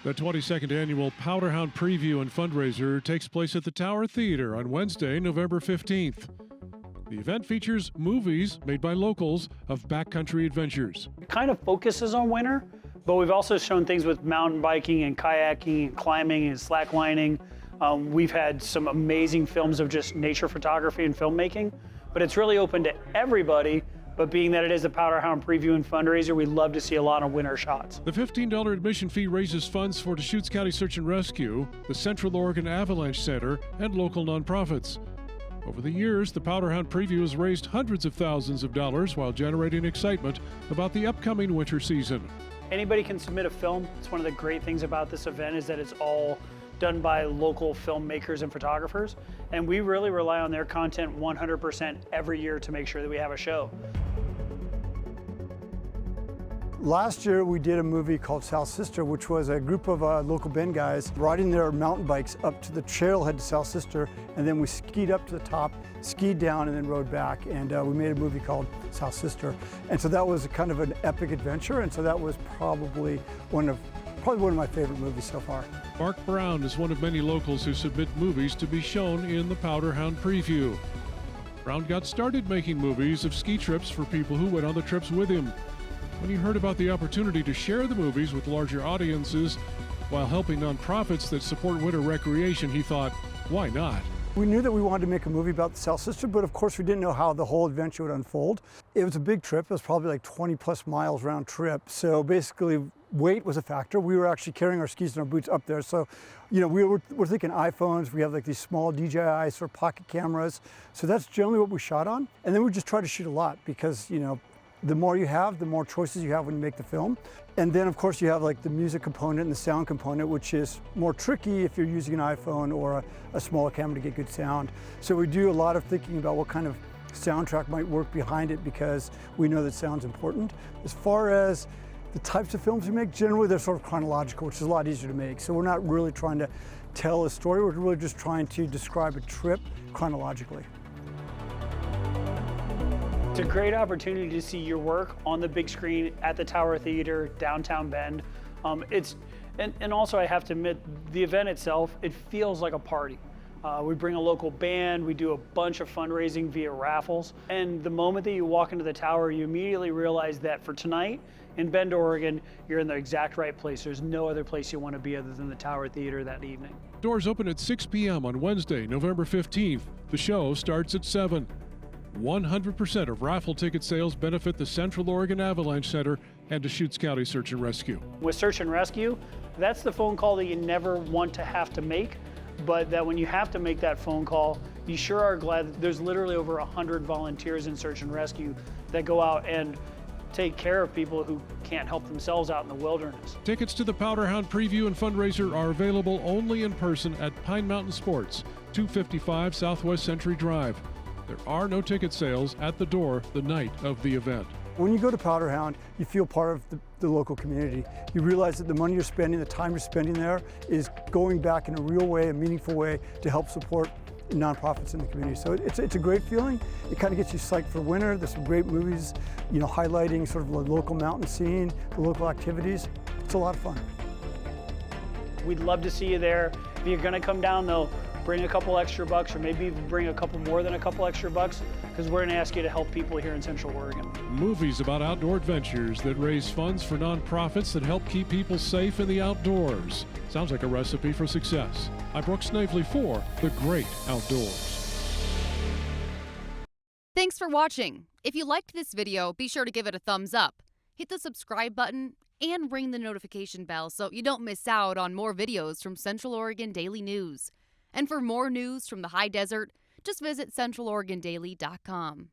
The 22nd annual Powderhound Preview and fundraiser takes place at the Tower Theater on Wednesday, November 15th. The event features movies made by locals of backcountry adventures. It kind of focuses on winter, but we've also shown things with mountain biking and kayaking and climbing and slacklining. We've had some amazing films of just nature photography and filmmaking, but it's really open to everybody. But being that it is a Powderhound Preview and fundraiser, we love to see a lot of winter shots. The $15 admission fee raises funds for Deschutes County Search and Rescue, the Central Oregon Avalanche Center, and local nonprofits. Over the years, the Powderhound Preview has raised hundreds of thousands of dollars while generating excitement about the upcoming winter season. Anybody can submit a film. It's one of the great things about this event is that it's all done by local filmmakers and photographers, and we really rely on their content 100% every year to make sure that we have a show. Last year we did a movie called South Sister, which was a group of local Bend guys riding their mountain bikes up to the trailhead to South Sister, and then we skied up to the top, skied down, and then rode back, and we made a movie called South Sister. And so that was kind of an epic adventure, and so that was probably one of my favorite movies so far. Mark Brown is one of many locals who submit movies to be shown in the Powderhound Preview. Brown got started making movies of ski trips for people who went on the trips with him. When he heard about the opportunity to share the movies with larger audiences while helping nonprofits that support winter recreation, he thought, why not? We knew that we wanted to make a movie about the South Sister, but of course we didn't know how the whole adventure would unfold. It was a big trip. It was probably like 20 plus miles round trip. So basically weight was a factor. We were actually carrying our skis and our boots up there. So, you know, we're thinking iPhones. We have like these small DJI sort of pocket cameras. So that's generally what we shot on. And then we just try to shoot a lot because, you know, the more you have, the more choices you have when you make the film. And then of course you have like the music component and the sound component, which is more tricky if you're using an iPhone or a smaller camera to get good sound. So we do a lot of thinking about what kind of soundtrack might work behind it because we know that sound's important. As far as the types of films we make, generally they're sort of chronological, which is a lot easier to make. So we're not really trying to tell a story, we're really just trying to describe a trip chronologically. It's a great opportunity to see your work on the big screen at the Tower Theater, downtown Bend. And also I have to admit, the event itself, it feels like a party. We bring a local band, we do a bunch of fundraising via raffles, and the moment that you walk into the tower, you immediately realize that for tonight in Bend, Oregon, you're in the exact right place. There's no other place you want to be other than the Tower Theater that evening. Doors open at 6 p.m. on Wednesday, November 15th. The show starts at 7. 100% of raffle ticket sales benefit the Central Oregon Avalanche Center and Deschutes County Search and Rescue. With Search and Rescue, that's the phone call that you never want to have to make, but that when you have to make that phone call, you sure are glad that there's literally over 100 volunteers in Search and Rescue that go out and take care of people who can't help themselves out in the wilderness. Tickets to the Powderhound Preview and fundraiser are available only in person at Pine Mountain Sports, 255 Southwest Century Drive. There are no ticket sales at the door the night of the event. When you go to Powderhound, you feel part of the local community. You realize that the money you're spending, the time you're spending there is going back in a real way, a meaningful way to help support nonprofits in the community. So it's a great feeling. It kind of gets you psyched for winter. There's some great movies, you know, highlighting sort of the local mountain scene, the local activities. It's a lot of fun. We'd love to see you there. If you're gonna come down though, bring a couple extra bucks, or maybe even bring a couple more than a couple extra bucks, because we're going to ask you to help people here in Central Oregon. Movies about outdoor adventures that raise funds for nonprofits that help keep people safe in the outdoors. Sounds like a recipe for success. I'm Brooks Snavely for The Great Outdoors. Thanks for watching. If you liked this video, be sure to give it a thumbs up. Hit the subscribe button and ring the notification bell so you don't miss out on more videos from Central Oregon Daily News. And for more news from the high desert, just visit centraloregondaily.com.